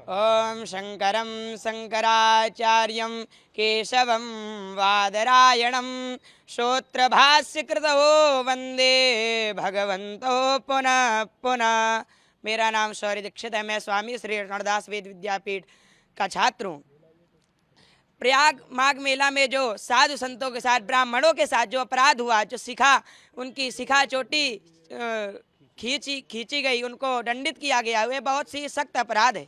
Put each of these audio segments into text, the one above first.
ओम शंकरं शंकराचार्यं केशवं वादरायणं श्रोत्रभाष्यकृतो वंदे भगवन्तो पुनः पुनः। मेरा नाम शौर्य दीक्षित है। मैं स्वामी श्री रणदास वेद विद्यापीठ का छात्र हूँ। प्रयाग माघ मेला में जो साधु संतों के साथ, ब्राह्मणों के साथ जो अपराध हुआ, जो उनकी शिखा चोटी खींची गई, उनको दंडित किया गया, वे बहुत सी सख्त अपराध है।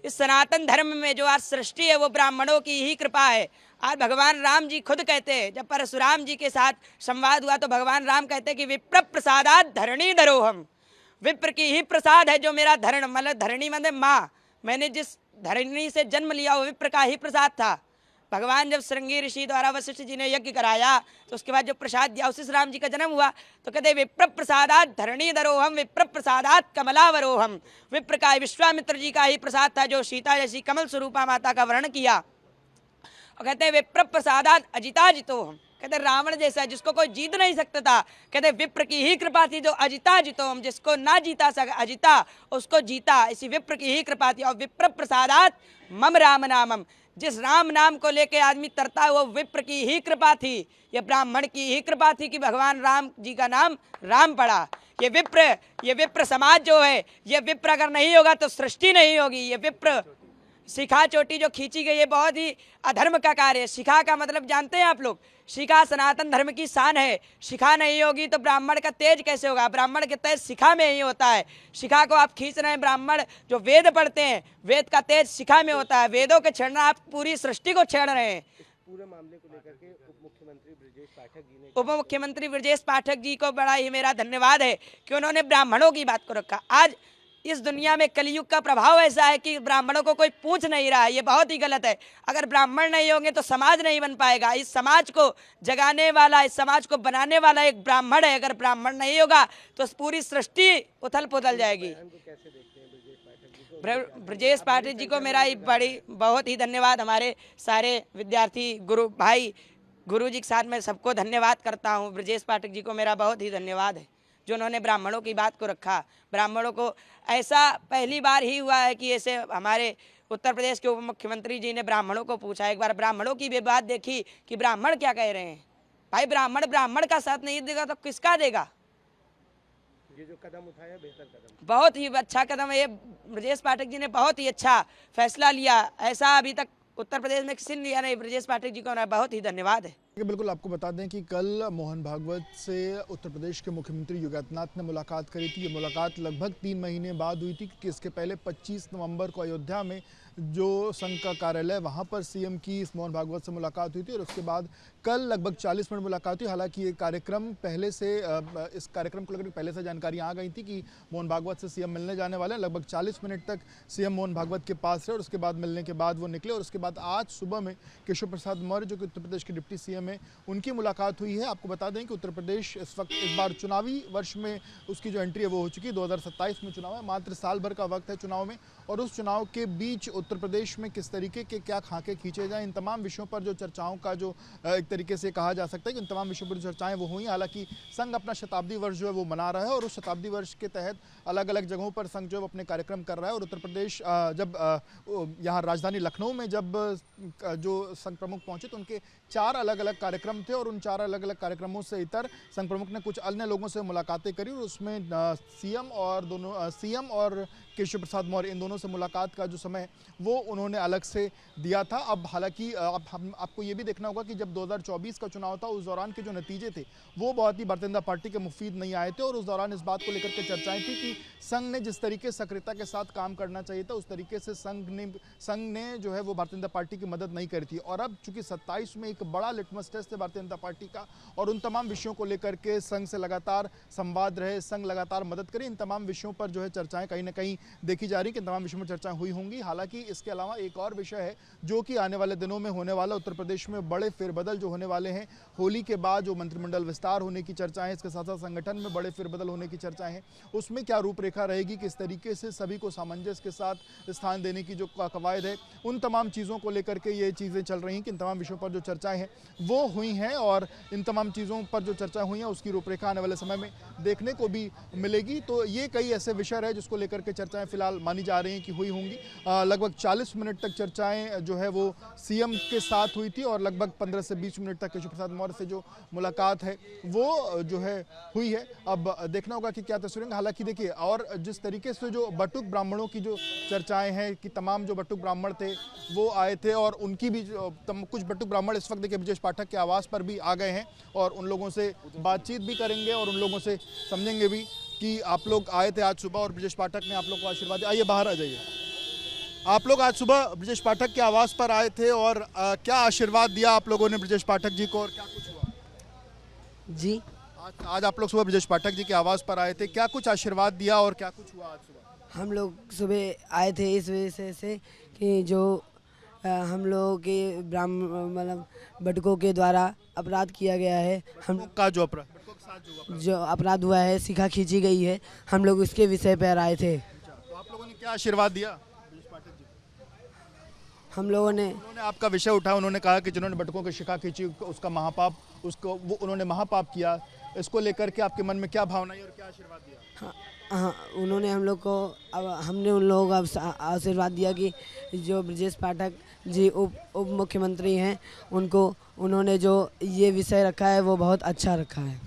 इस सनातन धर्म में जो आज सृष्टि है वो ब्राह्मणों की ही कृपा है। आज भगवान राम जी खुद कहते हैं, जब परशुराम जी के साथ संवाद हुआ तो भगवान राम कहते हैं कि विप्र प्रसादात धरणी धरोहम। विप्र की ही प्रसाद है जो मेरा धरण, मतलब धरणी मतलब माँ, मैंने जिस धरणी से जन्म लिया वो विप्र का ही प्रसाद था। भगवान जब श्रृंगी ऋषि द्वारा वशिष्ठ जी ने यज्ञ कराया तो उसके बाद जो प्रसाद दिया उसी से राम जी का जन्म हुआ। तो कहते विप्र प्रसादात धरणी धरोहम विप्र प्रसादात कमलावरोहम। विप्र का विश्वामित्र जी का ही प्रसाद था जो सीता जैसी कमल स्वरूपा माता का वर्णन किया। और कहते हैं विप्र प्रसादात अजिताजितोहम। कहते रावण जैसा जिसको कोई जीत नहीं सकता था, कहते विप्र की ही कृपा थी जो अजिताजितोहम, जिसको ना जीता सका अजिता उसको जीता, इसी विप्र की ही कृपा थी। और विप्र प्रसादात मम राम नामम, जिस राम नाम को लेके आदमी तरता है वो विप्र की ही कृपा थी। ये ब्राह्मण की ही कृपा थी कि भगवान राम जी का नाम राम पड़ा। ये विप्र समाज जो है, ये विप्र अगर नहीं होगा तो सृष्टि नहीं होगी। ये विप्र शिखा चोटी जो खींची गई है बहुत ही अधर्म का कार्य है। शिखा का मतलब जानते हैं आप लोग? शिखा सनातन धर्म की शान है। शिखा नहीं होगी तो ब्राह्मण का तेज कैसे होगा? ब्राह्मण के तेज शिखा में ही होता है। शिखा को आप खींच रहे हैं, ब्राह्मण जो वेद पढ़ते हैं, वेद का तेज शिखा में होता है। वेदों के छेड़ना आप पूरी सृष्टि को छेड़ रहे हैं। पूरे मामले को लेकर के उप मुख्यमंत्री ब्रजेश पाठक जी को बड़ा ही मेरा धन्यवाद है कि उन्होंने ब्राह्मणों की बात को रखा। आज इस दुनिया में कलयुग का प्रभाव ऐसा है कि ब्राह्मणों को कोई पूछ नहीं रहा है। ये बहुत ही गलत है। अगर ब्राह्मण नहीं होंगे तो समाज नहीं बन पाएगा। इस समाज को जगाने वाला, इस समाज को बनाने वाला एक ब्राह्मण है। अगर ब्राह्मण नहीं होगा तो पूरी सृष्टि उथल पुथल जाएगी। ब्रजेश पाठक जी को मेरा बहुत ही धन्यवाद। हमारे सारे विद्यार्थी गुरु जी के साथ मैं सबको धन्यवाद करता हूँ। ब्रजेश पाठक जी को मेरा बहुत ही धन्यवाद है जो उन्होंने ब्राह्मणों की बात को रखा। ब्राह्मणों को ऐसा पहली बार ही हुआ है कि ऐसे हमारे उत्तर प्रदेश के उप मुख्यमंत्री जी ने ब्राह्मणों को पूछा। एक बार ब्राह्मणों की भी बात देखी कि ब्राह्मण क्या कह रहे हैं। भाई ब्राह्मण का साथ नहीं देगा तो किसका देगा? ये जो कदम उठाया बेहतर कदम, बहुत ही अच्छा कदम है। ये ब्रजेश पाठक जी ने बहुत ही अच्छा फैसला लिया। ऐसा अभी तक उत्तर प्रदेश में किसी ने लिया नहीं। ब्रजेश पाठक जी को बहुत ही धन्यवाद है। बिल्कुल, आपको बता दें कि कल मोहन भागवत से उत्तर प्रदेश के मुख्यमंत्री योगी आदित्यनाथ ने मुलाकात करी थी। ये मुलाकात लगभग 3 महीने बाद हुई थी क्योंकि इसके पहले 25 नवंबर को अयोध्या में जो संघ का कार्यालय वहाँ पर सीएम की इस मोहन भागवत से मुलाकात हुई थी और उसके बाद कल लगभग 40 मिनट मुलाकात हुई। हालांकि ये कार्यक्रम पहले से इस कार्यक्रम को लेकर पहले से जानकारी आ गई थी कि मोहन भागवत से सीएम मिलने जाने वाले हैं। लगभग 40 मिनट तक सीएम मोहन भागवत के पास रहे और उसके बाद मिलने के बाद वो निकले और उसके बाद आज सुबह में केशव प्रसाद मौर्य जो कि उत्तर प्रदेश के डिप्टी सीएम है उनकी मुलाकात हुई है। आपको बता दें कि उत्तर प्रदेश इस बार चुनावी वर्ष में उसकी जो एंट्री है वो हो चुकी है। 2027 में चुनाव है, मात्र साल भर का वक्त है चुनाव में और उस चुनाव के बीच उत्तर प्रदेश में किस तरीके के क्या खाके खींचे जाएं, इन तमाम विषयों पर जो चर्चाओं का जो एक तरीके से कहा जा सकता है कि इन तमाम विषयों पर जो चर्चाएं वो हुई। हालांकि संघ अपना शताब्दी वर्ष जो है वो मना रहा है और उस शताब्दी वर्ष के तहत अलग अलग जगहों पर संघ जो है अपने कार्यक्रम कर रहा है। और उत्तर प्रदेश जब यहाँ राजधानी लखनऊ में जब जो संघ प्रमुख पहुंचे तो उनके 4 अलग अलग कार्यक्रम थे और उन 4 अलग अलग कार्यक्रमों से इतर संघ प्रमुख ने कुछ अन्य लोगों से मुलाकातें करी और उसमें सीएम और केशव प्रसाद मौर्य इन दोनों से मुलाकात का जो समय वो उन्होंने अलग से दिया था। अब हालांकि आपको ये भी देखना होगा कि जब 2024 का चुनाव था उस दौरान के जो नतीजे थे वो बहुत ही भारतीय जनता पार्टी के मुफीद नहीं आए थे और उस दौरान इस बात को लेकर के चर्चाएं थी कि संघ ने जिस तरीके से सक्रियता के साथ काम करना चाहिए था उस तरीके से संघ ने जो है वो भारतीय जनता पार्टी की मदद नहीं करी थी। और अब चूंकि 27 में एक बड़ा लिटमस टेस्ट है भारतीय जनता पार्टी का और उन तमाम विषयों को लेकर के संघ से लगातार संवाद रहे, संघ लगातार मदद करे, इन तमाम विषयों पर जो है चर्चाएं कहीं ना कहीं देखी जा रही कि तमाम विषयों में चर्चाएं हुई होंगी। हालांकि इसके अलावा एक और विषय है जो कि आने वाले दिनों में होने वाला, उत्तर प्रदेश में बड़े फेरबदल जो होने वाले हैं। होली के बाद जो मंत्रिमंडल विस्तार होने की चर्चाएं हैं, इसके साथ साथ संगठन में बड़े फेरबदल होने की चर्चाएं हैं, उसमें क्या रूपरेखा रहेगी, किस तरीके से सभी को सामंजस्य के साथ स्थान देने की जो कवायद है, उन तमाम चीज़ों को लेकर के ये चीज़ें चल रही हैं कि इन तमाम विषयों पर जो चर्चाएं हैं वो हुई हैं और इन तमाम चीज़ों पर जो चर्चा हुई है उसकी रूपरेखा आने वाले समय में देखने को भी मिलेगी। तो ये कई ऐसे विषय है जिसको लेकर के चर्चाएं फिलहाल मानी जा रही हैं कि हुई होंगी। लगभग 40 मिनट तक चर्चाएं जो है वो सीएम के साथ हुई थी और लगभग 15 से 20 मिनट तक केशव प्रसाद मौर्य से जो मुलाकात है वो जो है हुई है। अब देखना होगा कि क्या तस्वीरें। हालांकि देखिए, और जिस तरीके से जो बटुक ब्राह्मणों की जो चर्चाएं हैं कि तमाम जो बटुक ब्राह्मण थे वो आए थे और उनकी भी कुछ बटुक ब्राह्मण इस वक्त देखिए ब्रजेश पाठक के आवास पर भी आ गए हैं और उन लोगों से बातचीत भी करेंगे और उन लोगों से समझेंगे भी कि आप लोग आए थे आज सुबह और ब्रजेश पाठक ने आप लोग को आशीर्वाद दिया। आइए बाहर आ जाइए। आप लोग आज सुबह ब्रजेश पाठक के आवास पर आए थे और क्या आशीर्वाद दिया आप लोगों ने ब्रजेश पाठक जी को और क्या कुछ हुआ? जी, आज आप लोग सुबह ब्रजेश पाठक जी के आवास पर आए थे, क्या कुछ आशीर्वाद दिया और क्या कुछ हुआ आज सुबह? हम लोग सुबह आए थे इस वजह से कि जो हम लोगों के मतलब बटुकों के द्वारा अपराध किया गया है, हम का जो अपराध जो अपराध हुआ है, शिखा खींची गई है, हम लोग उसके विषय पर आए थे। तो आप लोगों ने क्या आशीर्वाद दिया ब्रजेश पाठक जी? हम लोगों ने उन्होंने आपका विषय उठाया, उन्होंने कहा कि जिन्होंने बटुकों की शिखा खींची उसका महापाप, उसको वो उन्होंने महापाप किया। इसको लेकर के आपके मन में क्या भावना है और क्या आशीर्वाद दिया? हाँ, उन्होंने हम लोग को, अब हमने उन लोगों को आशीर्वाद दिया कि जो ब्रजेश पाठक जी उप मुख्यमंत्री हैं, उनको उन्होंने जो ये विषय रखा है वो बहुत अच्छा रखा है।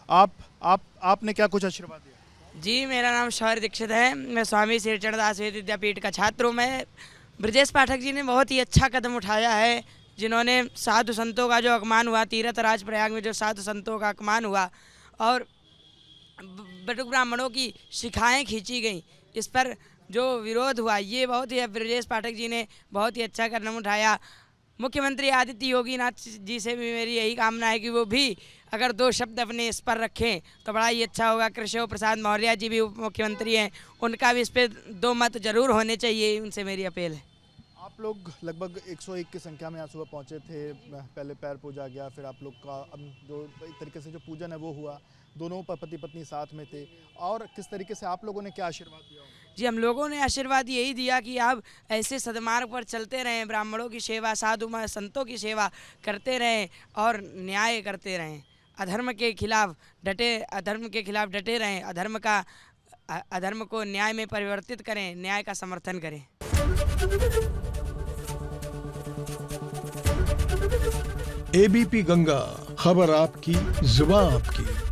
आपने क्या कुछ आशीर्वाद दिया? जी, मेरा नाम शौर्य दीक्षित है। मैं स्वामी श्री चरणदास वेद विद्यापीठ का छात्र हूँ। मैं ब्रजेश पाठक जी ने बहुत ही अच्छा कदम उठाया है, जिन्होंने साधु संतों का जो अपमान हुआ, तीर्थ राज प्रयाग में जो साधु संतों का अपमान हुआ और बटुक ब्राह्मणों की शिखाएं खींची गई, इस पर जो विरोध हुआ, ये बहुत ही ब्रजेश पाठक जी ने बहुत ही अच्छा कदम उठाया। मुख्यमंत्री आदित्य योगीनाथ जी से भी मेरी यही कामना है कि वो भी अगर 2 शब्द अपने इस पर रखें तो बड़ा ही अच्छा होगा। केशव प्रसाद मौर्य जी भी उप मुख्यमंत्री हैं, उनका भी इस पर 2 मत जरूर होने चाहिए, उनसे मेरी अपील है। आप लोग लगभग 101 की संख्या में आज सुबह पहुंचे थे। पहले पैर पूजा गया, फिर आप लोग का जो एक तरीके से जो पूजन है वो हुआ। दोनों पति पत्नी साथ में थे और किस तरीके से आप लोगों ने क्या आशीर्वाद दिया? जी, हम लोगों ने आशीर्वाद यही दिया कि आप ऐसे सदमार्ग पर चलते रहें, ब्राह्मणों की सेवा, साधु संतों की सेवा करते रहें और न्याय करते रहें, अधर्म के खिलाफ डटे रहें, अधर्म को न्याय में परिवर्तित करें, न्याय का समर्थन करें। एबीपी गंगा, खबर आपकी, जुबान आपकी।